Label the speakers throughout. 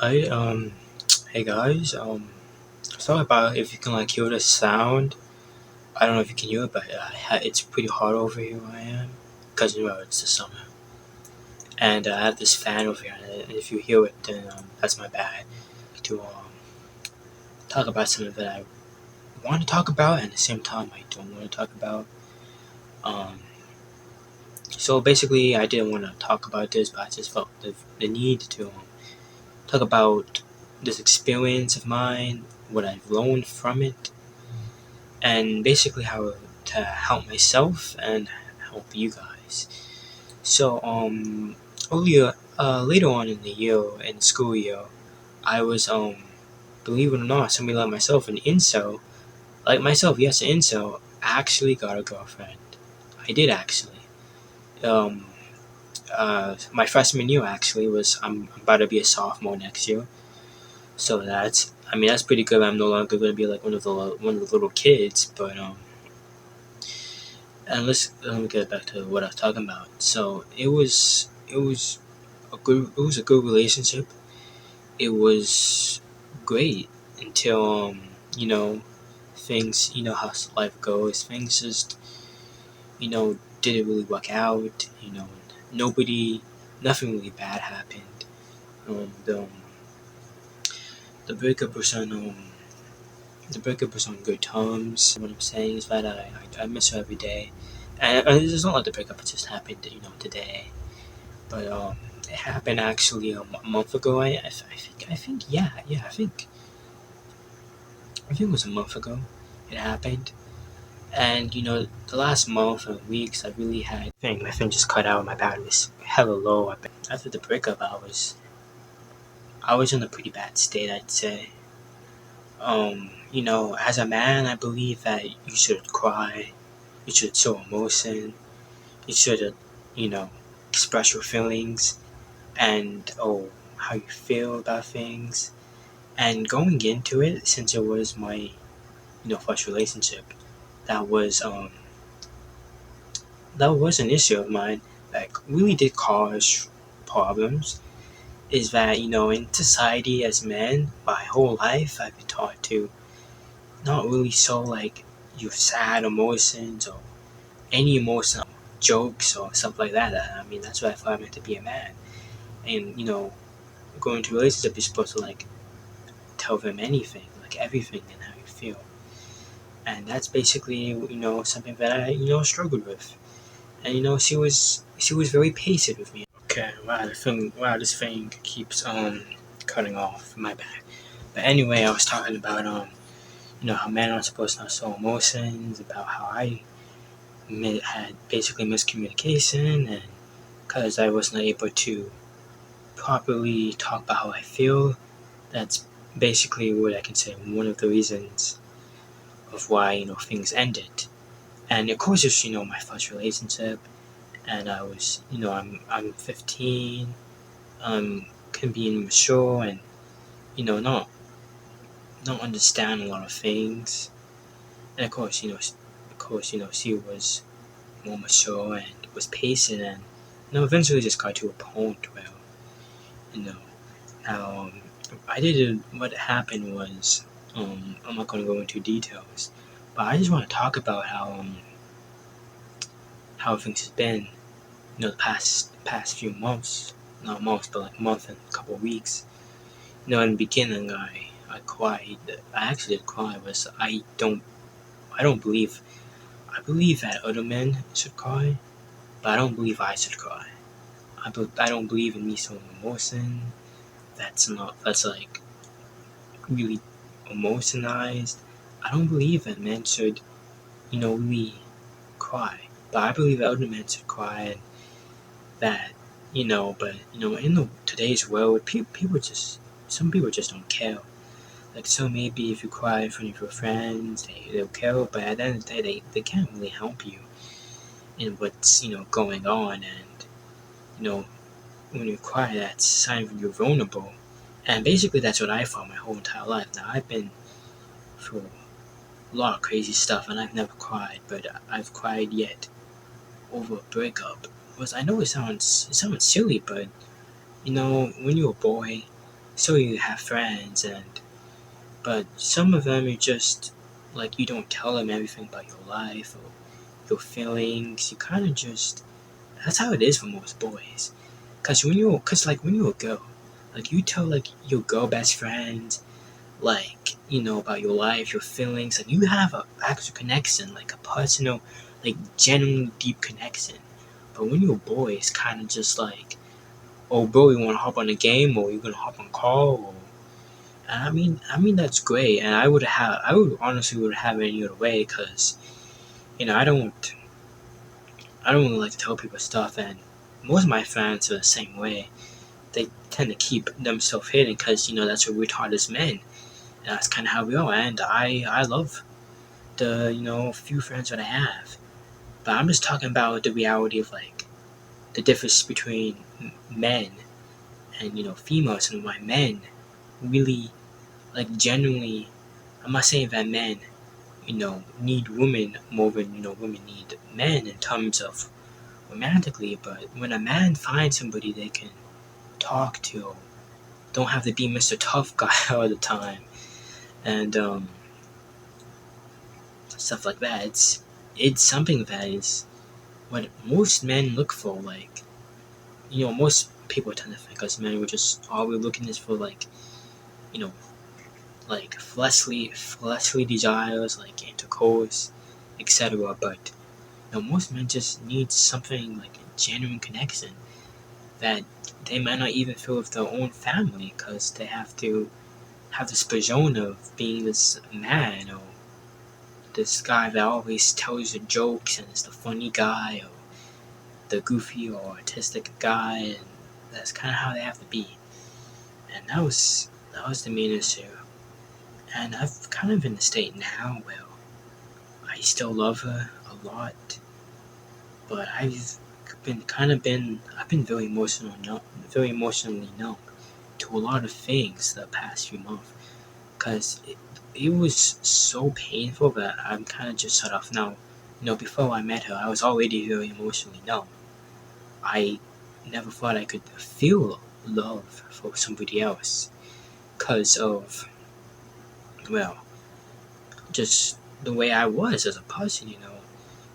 Speaker 1: I Hey guys, sorry about if you can like hear the sound. I don't know if you can hear it, but it's pretty hot over here where I am, because it's the summer, and I have this fan over here. And if you hear it, then that's my bad. To talk about something that I want to talk about, and at the same time I don't want to talk about. Um, so basically, I didn't want to talk about this, but I just felt the need to talk about this experience of mine, what I've learned from it, and basically how to help myself and help you guys. So later on in the year, in the school year, I was believe it or not, somebody like myself, an incel, like myself, yes, an incel, actually got a girlfriend. I did actually. Um, my freshman year actually was I'm about to be a sophomore next year, so that's pretty good. I'm no longer going to be like one of the little kids, but and let me get back to what I was talking about. So it was a good relationship. It was great until you know things, how life goes. Things just didn't really work out. Nobody nothing really bad happened. The breakup was on good terms. What I'm saying is that I miss her every day. And it's not like the breakup just happened, today. But it happened actually a month ago. I think I think it was a month ago. It happened, and the last month and weeks I really had my thing just cut out. My battery was hella low. After the breakup, I was in a pretty bad state, I'd say. As a man, I believe that you should cry, you should show emotion, you should, express your feelings and how you feel about things. And going into it, since it was my first relationship, that was um that was an issue of mine. Like really did cause problems. Is that in society as men, my whole life I've been taught to not really show like your sad emotions or any emotional jokes or stuff like that. I mean that's what I thought I meant to be a man. And going into a relationship, you're supposed to like tell them anything, like everything, and how you feel. And that's basically something that I struggled with. And she was very patient with me. Okay, wow, this thing keeps cutting off. My bad. But anyway, I was talking about how men are supposed to show emotions, about how I had basically miscommunication, and because I wasn't able to properly talk about how I feel, that's basically what I can say one of the reasons of why things ended. And of course, it's my first relationship, and I was I'm 15, can be immature and not understand a lot of things. And of course, she was more mature and was patient, and eventually just got to a point where you know now I did what happened was I'm not going to go into details, but I just want to talk about how things has been the past few months, not months but like month and a couple of weeks. In the beginning I cried. I actually did cry. Was I don't believe I believe that other men should cry, but I don't believe I should cry. I don't believe in me showing emotion. That's like really emotionalized. I don't believe that men should really cry. But I believe that other men should cry, and that but in today's world, some people just don't care. Like, so maybe if you cry in front of your friends, they'll care, but at the end of the day, they can't really help you in what's going on. And you know when you cry, that's a sign that you're vulnerable. And basically that's what I thought my whole entire life. Now I've been through a lot of crazy stuff, and I've never cried, but I've cried yet over a breakup. Because I know it sounds silly, but when you're a boy, So you have friends, but some of them you just like you don't tell them everything about your life or your feelings. You kind of just that's how it is for most boys. Cause when you're a girl, like you tell like your girl best friend, like about your life, your feelings, like you have a actual connection, like a personal, like genuinely deep connection. But when you're a boy, it's kind of just like, oh bro, you want to hop on a game or you gonna hop on a call or I mean that's great, and I would honestly would have it any other way, cause I don't really like to tell people stuff, and most of my friends are the same way. They tend to keep themselves hidden, cause that's what we're taught as men, and that's kind of how we are. And I love the few friends that I have, but I'm just talking about the reality of like the difference between men and females, and why men really like genuinely. I'm not saying that men need women more than women need men in terms of romantically, but when a man finds somebody they can talk to, don't have to be Mr. Tough Guy all the time, and stuff like that. It's something that is what most men look for. Like most people tend to think us men we're just all we're looking is for like you know like fleshly desires like intercourse, etc. But most men just need something like a genuine connection that they might not even feel with their own family because they have to have this persona of being this man or this guy that always tells the jokes and is the funny guy or the goofy or artistic guy, and that's kind of how they have to be. And that was the main issue. And I've kind of in the state now where I still love her a lot, but I've been very emotionally numb to a lot of things the past few months, because it was so painful that I'm kind of just shut off now. Before I met her, I was already very emotionally numb. I never thought I could feel love for somebody else because of, well, just the way I was as a person.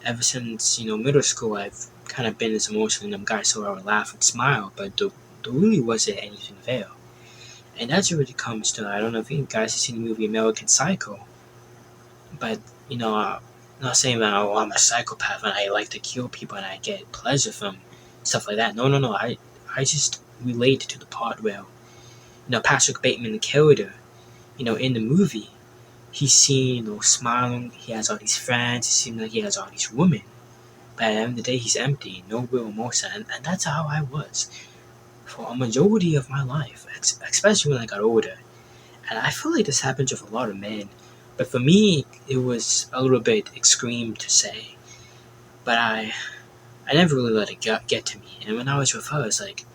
Speaker 1: Ever since, middle school, I've kind of been this emotionally numb guy, so I would laugh and smile, but there really wasn't anything there. And that's where it comes to, I don't know if you guys have seen the movie American Psycho, but, not saying that, oh, I'm a psychopath and I like to kill people and I get pleasure from stuff like that. No, no, no. I just relate to the part where, Patrick Bateman, the character, in the movie, he's seen, smiling, he has all these friends, it seems like he has all these women. But at the end of the day, he's empty, no real emotion, and that's how I was for a majority of my life, especially when I got older. And I feel like this happens with a lot of men, but for me, it was a little bit extreme to say. But I never really let it get to me. And when I was with her, it's like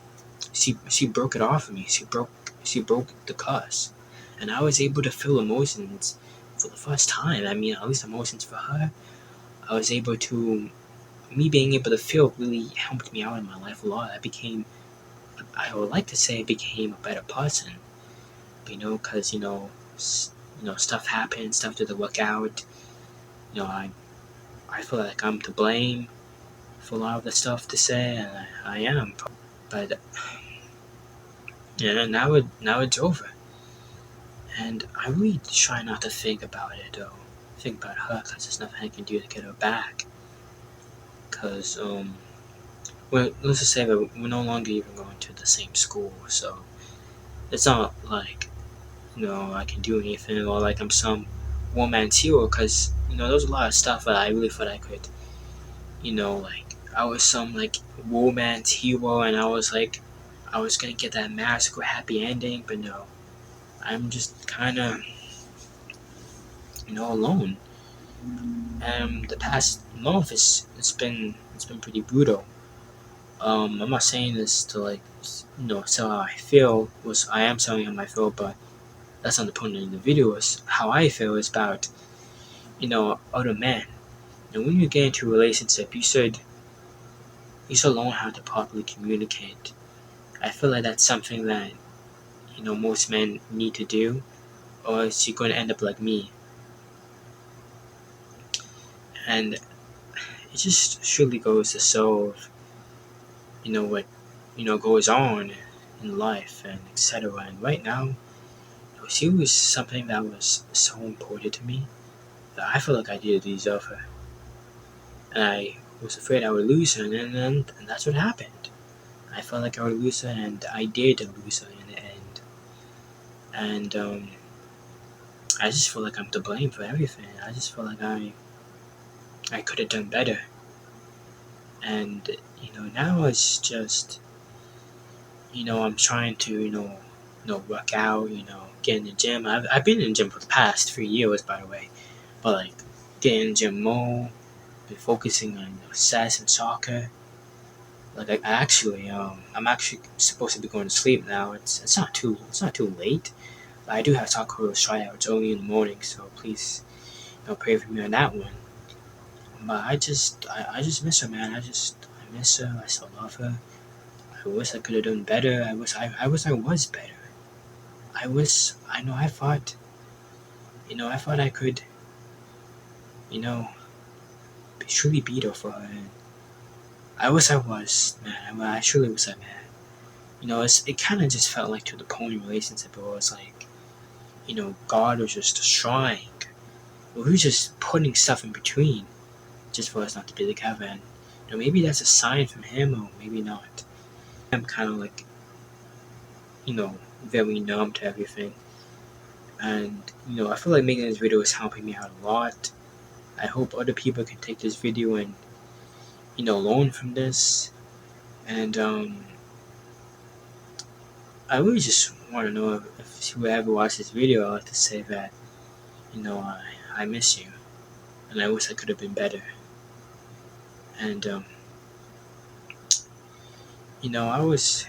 Speaker 1: she broke it off of me. She broke the curse, and I was able to feel emotions for the first time. I mean, at least emotions for her. I was able to me being able to feel really helped me out in my life a lot. I would like to say I became a better person, because stuff happened, stuff didn't work out. I feel like I'm to blame for a lot of the stuff to say, and I am. But now it's over, and I really try not to think about it or think about her, because there's nothing I can do to get her back. Because well, let's just say that we're no longer even going to the same school, so it's not like I can do anything or like I'm some woman's hero. Because there's a lot of stuff that I really thought I could, like I was some like woman's hero, and I was gonna get that magical happy ending, but no, I'm just kind of alone. The past month it's been pretty brutal. I'm not saying this to like sell how I feel. Was I am selling how I feel, but that's not the point of the video. Is how I feel is about other men. And when you get into a relationship, you should learn how to properly communicate. I feel like that's something that most men need to do, or else you're going to end up like me. And it just surely goes to show what goes on in life and etc. And right now, she was something that was so important to me that I feel like I didn't deserve her, and I was afraid I would lose her, and that's what happened. I felt like I would lose her, and I did lose her in the end. And I just feel like I'm to blame for everything. I just feel like I could have done better. And now it's just I'm trying to work out. Get in the gym. I've been in the gym for the past 3 years, by the way. But like getting in the gym more, been focusing on chess and soccer. Like I'm actually supposed to be going to sleep now. It's not too late. But I do have soccer tryouts early in the morning, so please pray for me on that one. But I just miss her, man. I miss her. I still love her. I wish I could have done better. I was better. I thought I could you know truly beat her for her. And I wish I was, man. I truly wish I man. It kind of just felt like to the point relationship. It was like God was just trying. We were just putting stuff in between just for us not to be together. And maybe that's a sign from him, or maybe not. I'm kind of like very numb to everything. And I feel like making this video is helping me out a lot. I hope other people can take this video and learn from this. And I really just want to know if whoever watched this video, I'd like to say that I miss you, and I wish I could have been better. And I was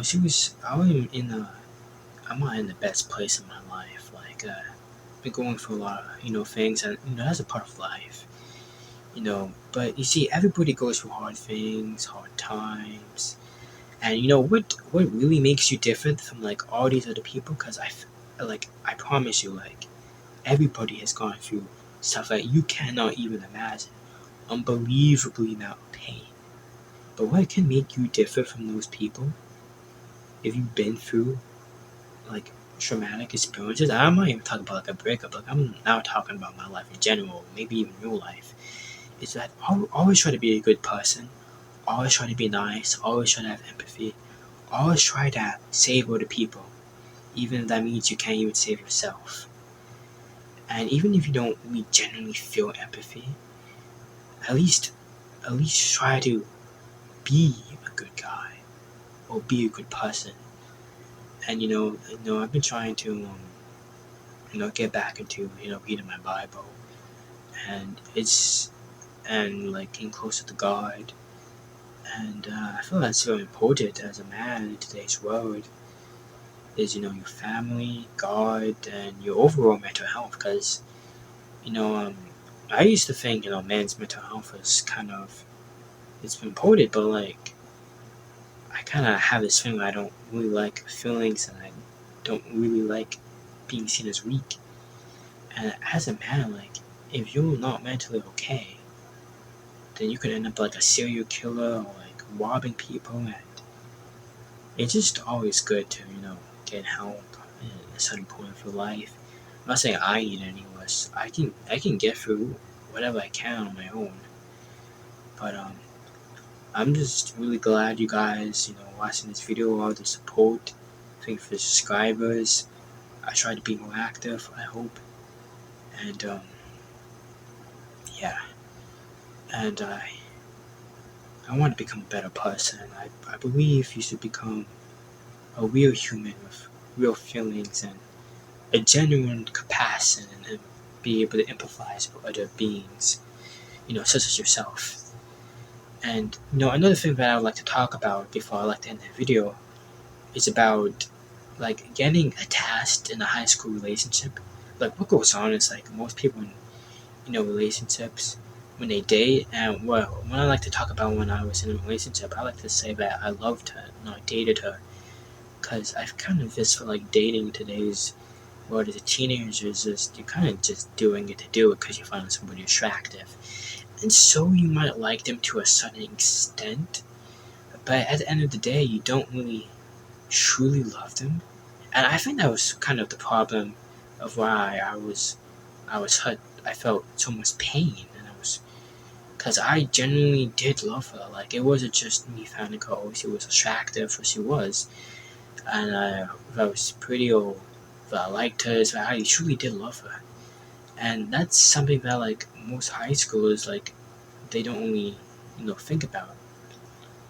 Speaker 1: she was I was in a I'm not in the best place in my life. Like been going through a lot of things, and that's a part of life. But you see, everybody goes through hard things, hard times. And what really makes you different from like all these other people? Because I promise you, like everybody has gone through stuff that you cannot even imagine, unbelievably amount of pain. But what can make you different from those people? If you've been through like traumatic experiences, I'm not even talking about like a breakup. Like I'm now talking about my life in general, maybe even your life. Is that always try to be a good person, always try to be nice, always try to have empathy, always try to save other people, even if that means you can't even save yourself. And even if you don't really genuinely feel empathy, at least try to be a good guy or be a good person. And I've been trying to get back into reading my Bible, and like getting closer to God. And I feel that's very important as a man in today's world. Is your family, God, and your overall mental health. Because I used to think men's mental health is kind of it's important, but like I kind of have this thing where I don't really like feelings, and I don't really like being seen as weak. And as a man, like if you're not mentally okay, then you could end up like a serial killer or like robbing people. And it's just always good to get help at a certain point of your life. I'm not saying I need any less. I can get through whatever I can on my own. But I'm just really glad you guys watching this video, all the support. Thank you for the subscribers. I try to be more active, I hope. And yeah. And I want to become a better person. I believe you should become a real human with real feelings and a genuine compassion, and be able to empathize with other beings, such as yourself. And another thing that I would like to talk about before I like to end the video is about like getting attached in a high school relationship. Like what goes on is like most people in relationships when they date, and well, when I like to talk about when I was in a relationship, I like to say that I loved her, I dated her, Because I've kind of just felt like dating today's world as a teenager is just, you're kind of just doing it to do it because you find somebody attractive. And so you might like them to a certain extent, but at the end of the day, you don't really truly love them. And I think that was kind of the problem of why I was hurt. I felt so much pain, and I was because I genuinely did love her. Like, it wasn't just me finding her, oh, she was attractive, or she was, and I was pretty, or that I liked her, so I truly did love her. And that's something that, like, most high schoolers, like, they don't really, think about.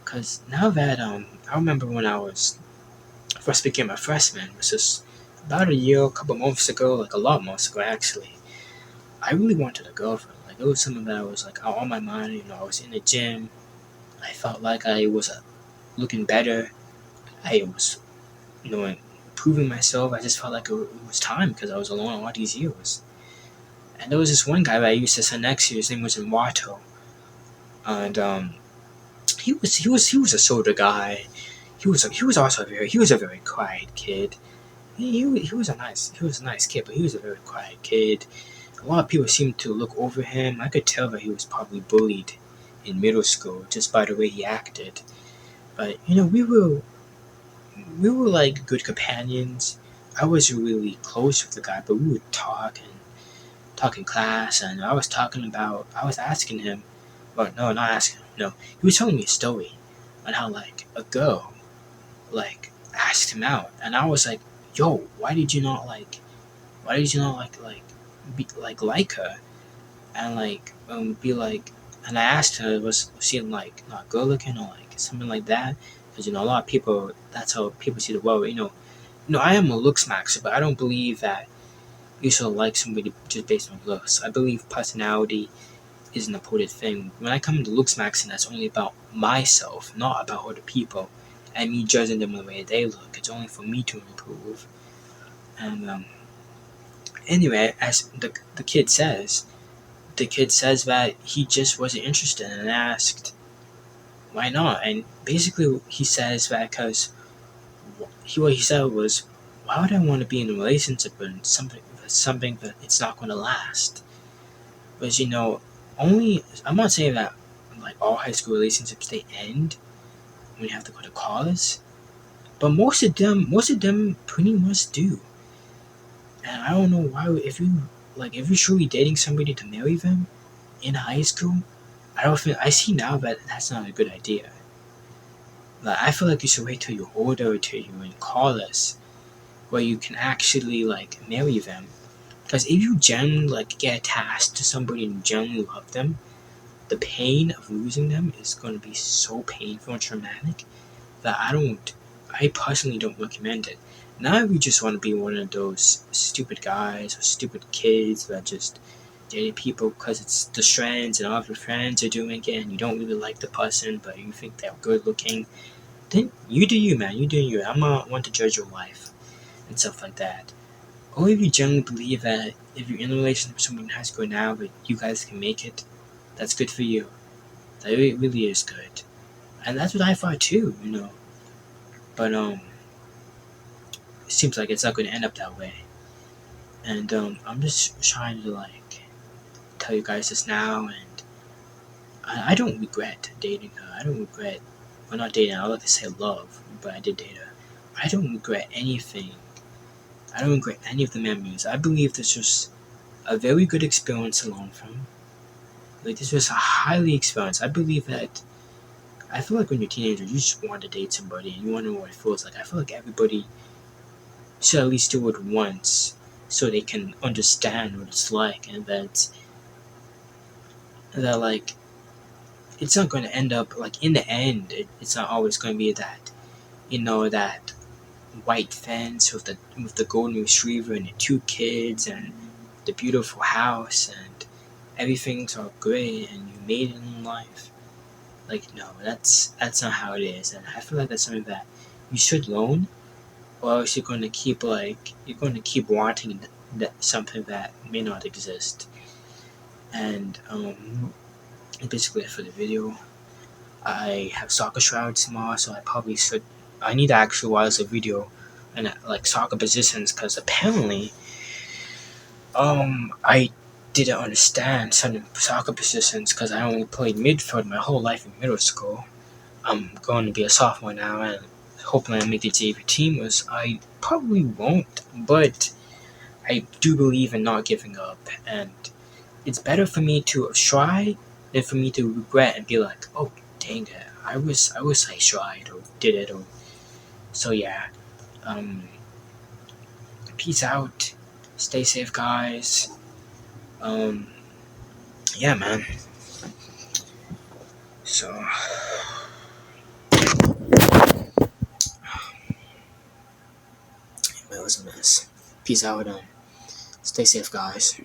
Speaker 1: Because now that, I remember when I was first became a freshman, which is about a year, a couple months ago, like a lot months ago, actually. I really wanted a girlfriend. Like, it was something that was, like, on my mind. I was in the gym. I felt like I was looking better. I was, improving myself. I just felt like it was time because I was alone all these years. And there was this one guy that I used to sit next to. His name was Wato, and he was a soda guy. He was a very quiet kid. He was a nice kid, but he was a very quiet kid. A lot of people seemed to look over him. I could tell that he was probably bullied in middle school just by the way he acted. But we were like good companions. I wasn't really close with the guy, but we would talk in class, and I was asking him, but no, not asking him. No, he was telling me a story on how like a girl like asked him out, and I was like, yo, why did you not like her, and be like, and I asked her, was she like not good looking or like something like that, because a lot of people, that's how people see the world. I am a looks maxer, but I don't believe that you should like somebody just based on looks. I believe personality is an important thing. When I come to looks maxing, that's only about myself, not about other people, and me judging them the way they look. It's only for me to improve. And anyway, as the kid says that he just wasn't interested and asked why not. And basically, he says that because what he said was, why would I want to be in a relationship with something that it's not going to last? Because only I'm not saying that like all high school relationships they end when you have to go to college, but most of them pretty much do. And I don't know why, if you're truly dating somebody to marry them in high school, I don't feel I see now that that's not a good idea. Like, I feel like you should wait till you're older, till you're in college, where you can actually like marry them. Because if you genuinely like get attached to somebody and genuinely love them, the pain of losing them is going to be so painful and traumatic that I personally don't recommend it. Now if you just want to be one of those stupid guys or stupid kids that just dating people because it's the trends and all of your friends are doing it and you don't really like the person but you think they're good looking, then you do you, man. You do you. I'm not one to judge your life and stuff like that. Or if you genuinely believe that if you're in a relationship with someone in high school now, but you guys can make it, that's good for you. That really is good. And that's what I thought too. But it seems like it's not going to end up that way. And I'm just trying to like tell you guys this now, and I don't regret dating her. I don't regret, well, not dating. I like to say love, but I did date her. I don't regret anything. I don't regret any of the memories. I believe this was a very good experience to learn from. Like, this was a highly experience. I believe that. I feel like when you're a teenager, you just want to date somebody and you want to know what it feels like. I feel like everybody should at least do it once so they can understand what it's like, and that like it's not going to end up like in the end. It's not always going to be that that white fence with the golden retriever and the two kids and the beautiful house and everything's all great and you made it in life. Like, no, that's not how it is, and I feel like that's something that you should learn, or else you're going to keep wanting something that may not exist. And basically for the video, I have soccer shrouds tomorrow, so I probably should I need to actually watch a video and like soccer positions because apparently I didn't understand certain soccer positions because I only played midfield my whole life in middle school. I'm going to be a sophomore now and hoping I make the JV team. Was I probably won't, but I do believe in not giving up, and it's better for me to try than for me to regret and be like, oh dang it, I wish I tried or did it or so yeah. Um, Peace out, stay safe, guys. Um, yeah, man. So it was a mess. Peace out and stay safe, guys.